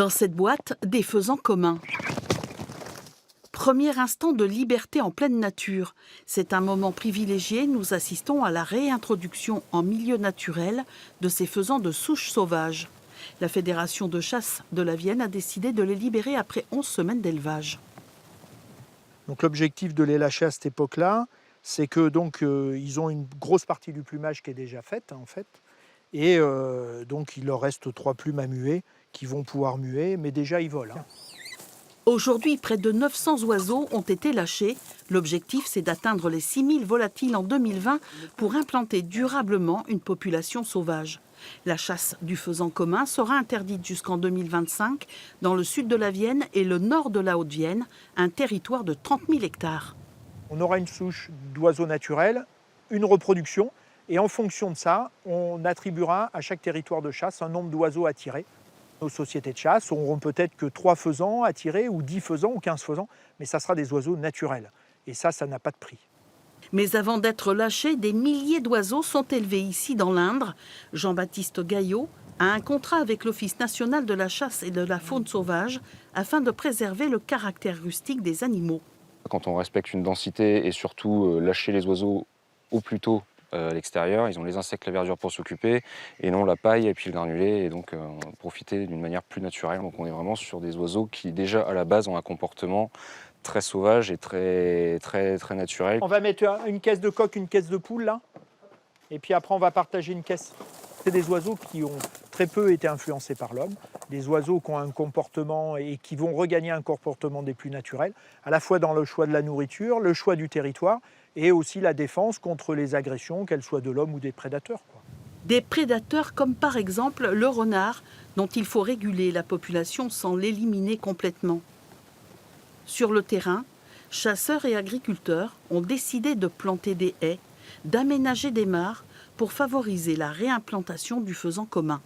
Dans cette boîte, des faisans communs. Premier instant de liberté en pleine nature. C'est un moment privilégié. Nous assistons à la réintroduction en milieu naturel de ces faisans de souche sauvage. La Fédération de chasse de la Vienne a décidé de les libérer après 11 semaines d'élevage. Donc l'objectif de les lâcher à cette époque-là, c'est que ils ont une grosse partie du plumage qui est déjà faite en fait, et donc il leur reste 3 plumes à muer qui vont pouvoir muer, mais déjà ils volent. Aujourd'hui, près de 900 oiseaux ont été lâchés. L'objectif, c'est d'atteindre les 6000 volatiles en 2020 pour implanter durablement une population sauvage. La chasse du faisan commun sera interdite jusqu'en 2025 dans le sud de la Vienne et le nord de la Haute-Vienne, un territoire de 30 000 hectares. On aura une souche d'oiseaux naturels, une reproduction, et en fonction de ça, on attribuera à chaque territoire de chasse un nombre d'oiseaux à tirer. Nos sociétés de chasse auront peut-être que 3 faisans à tirer, ou 10 faisans, ou 15 faisans, mais ça sera des oiseaux naturels. Et ça n'a pas de prix. Mais avant d'être lâchés, des milliers d'oiseaux sont élevés ici dans l'Indre. Jean-Baptiste Gaillot a un contrat avec l'Office national de la chasse et de la faune sauvage afin de préserver le caractère rustique des animaux. Quand on respecte une densité et surtout lâcher les oiseaux au plus tôt à l'extérieur, ils ont les insectes, la verdure pour s'occuper et non la paille et puis le granulé, et donc profiter d'une manière plus naturelle. Donc on est vraiment sur des oiseaux qui déjà à la base ont un comportement très sauvage et très naturel. On va mettre une caisse de coq, une caisse de poule là, et puis après on va partager une caisse. C'est des oiseaux qui ont très peu été influencés par l'homme, des oiseaux qui ont un comportement et qui vont regagner un comportement des plus naturels, à la fois dans le choix de la nourriture, le choix du territoire et aussi la défense contre les agressions, qu'elles soient de l'homme ou des prédateurs. Des prédateurs comme par exemple le renard, dont il faut réguler la population sans l'éliminer complètement. Sur le terrain, chasseurs et agriculteurs ont décidé de planter des haies, d'aménager des mares pour favoriser la réimplantation du faisan commun.